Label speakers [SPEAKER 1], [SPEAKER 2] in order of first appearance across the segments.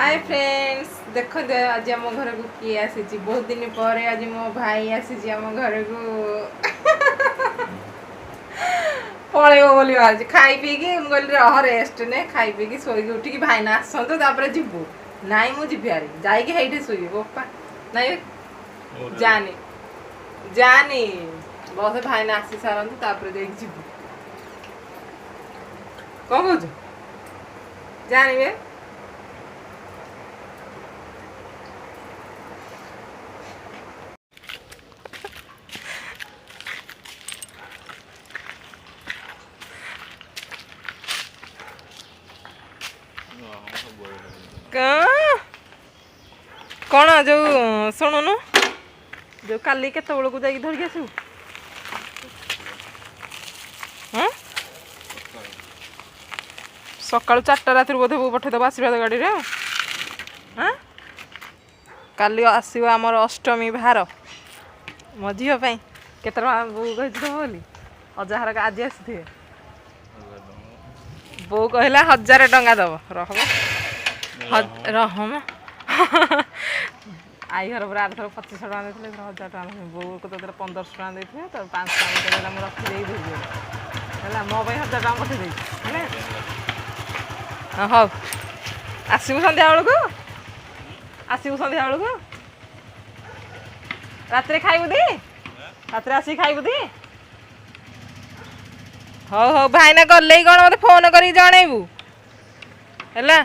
[SPEAKER 1] hi friends देख आज आम घर को किए आसी बहुत दिन पर आज मो भाई आसी आम घर को पलैब बोली आज खाई पीकी कहली रह रेस्ट ने खाई पीकी शोक उठिकी भाईना आसतु जीवु नाई मुझे हारी जाइए शुई बोपा नाई जानी जानी बस भाईना आसी सारतु जीवु कौन कह जानवे कौन जो शुणुनु जो काली केत बेलू जा धरिक आसू सका 4टा रात बोधे बो पठेदब आशीर्वाद गाड़ी रे हाँ काली आसो आमर अष्टमी भार मो झील केत बो कही दब बोली अजाहार आज आसी बो कहला 1000 टंका दब रहम आई घर पर आर थर 2500 टका देते 1000 टका बो को तो 1500 टका देते तो 500 टका मुझे रखी है मो 1000 टका पठे हाँ आसबू सन्ध्या बेलू आसबू सन्ध्या बेलू रात खाइबू दी रात आसिक खाइबू दी हो हो भाईना गले कौन मत फोन कर जनइबू है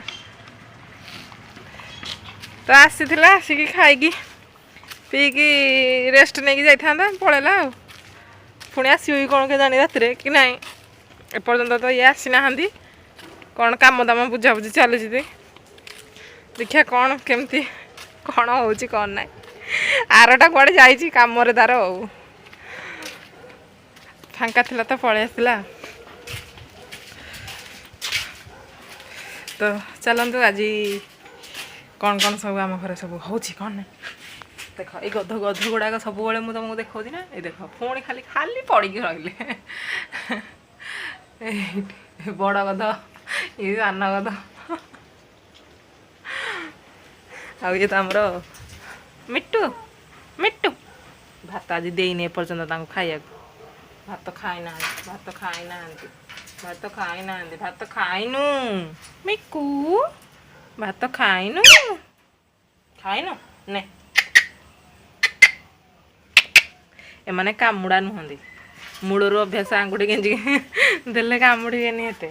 [SPEAKER 1] तो आसी आसिक खाई पीकी रेस्ट नहीं जाता पलैला पुणी आसो कौन के जानी रात कि ना एपर्तंत तो ये आसी ना कौन काम दाम बुझाबुझी चली देखिया कौन केमती कौन हो कौन ना आरटा कड़े जा कम तार फांका थिला तो पलि आसला तो चलतु आज कौन कौन सब आम घर सब हो कौन ना देख ये गध गध गुड़ाक सब मुझे तुमको देखा ना ये देख पुणी खाली खाली पड़ी रही बड़ गध ये सान गध ये तो आमर मिट्टू मिट्टू भात आज देनी एपर्तंत खाइया भात खाई ना भात खाई ना भात खाई ना भात खाइनु मिकू भात खाइनु खाइनु ने एमाने कामुड़ा नुहंदी मूलर अभ्यास आंगुठी गेंजी देले कामुड़ेनि एते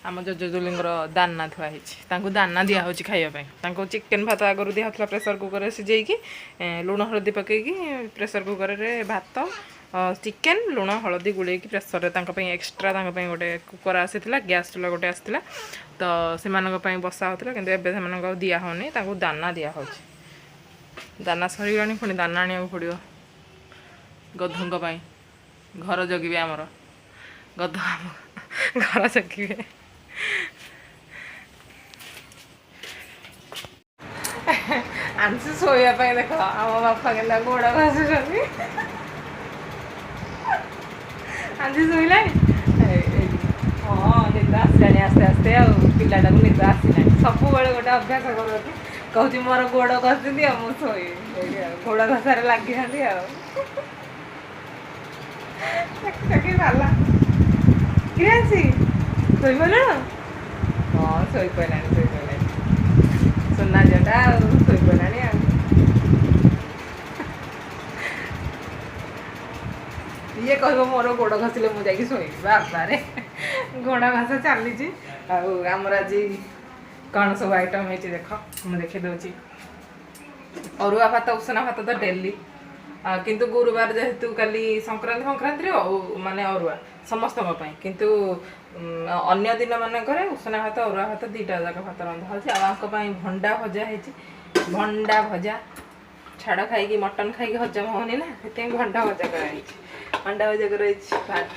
[SPEAKER 1] आम जजुलिंगर दाना थुआई दाना दिया हो खाइबा चिकेन भात आगु दिया प्रेसर कुकर सिझेकी लुण हलदी पकईकी प्रेसर कुकर रे भात चिकेन लुण हलदी गुड़े प्रेसर एक्सट्रा गोटे कुकर आसी गैस चूल्हा गोटे आसाला तो से बसा होता कि एवं दिया होनी दाना दिया हो दाना सरीगला पुणी दाना आने पड़ो गधों घर जगिबे आमर गध घर जगिबे आंसू शोया देख आम बापा के गोड़ घासुच्च आंसू शोला हाँ निद आसला आस्ते आस्ते पिलाटा को निद आसला सब गोटे अभ्यास कर कहूँ मोर गोड़ घसी दियो मु शोई गोड़ घसार लगी सारा कि शोई पड़े हाँ शोई पड़ा सुना झटा शोई पड़ा ये कह मोर गोड़ घसिले मुझे शोई बाबारे गोड़ घास चली आमर आज कौन सब आइटम है देख मुझे देखी दूसरी अरुआ भात उसना भात तो डेली किंतु गुरुवार जेहेतु काली संक्रांति संक्रांति माने अरुआ समस्त किंतु अन्य दिन मानक उसना भात अरुआ भात 2टा जाक भात रंधा होती भंडा भजा है भंडा भजा छाड़ खाई मटन खाई हजम होनी ना से भंडा भजा कर भंडा भजा कर भात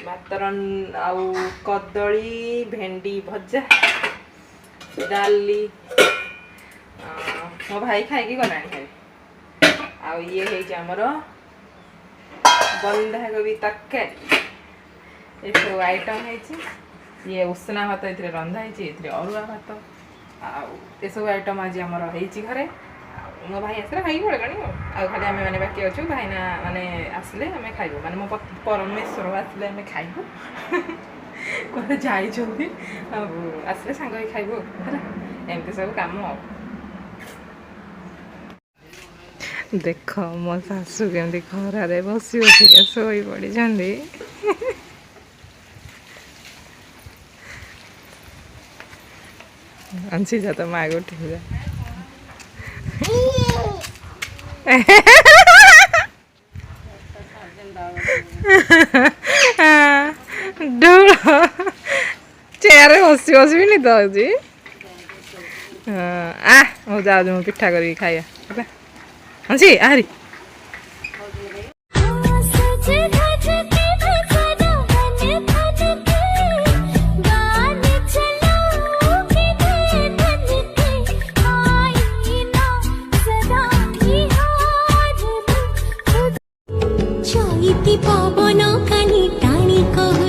[SPEAKER 1] भात आउ कदली भेंडी भजा डाली मो भाई खाई गला आउ ये है आमर बंधाकोबी तरकारी ये सब आइटम है ये उषना भात ये रंधा ये अरुआ भात आसब आइटम आज आमर घरे मो भाई आसला खाई पड़े खाली आम मैंने बाकी अच्छु भाईना मैंने आसले आम खाइबू माने मो परमेश्वर आसले आम खाइबू कौन जाइए आसले सांग खाइबू है एमती सब कम देख मो शाशु केमती खरारे बसी बसिका शोई पड़ी अंशी जा तो माँ उठी जा चेयर बसी बस भी नहीं तो जी आ जाऊँ पिठा कर खाइया अंशी आहरी
[SPEAKER 2] पवन कानी टाणी कह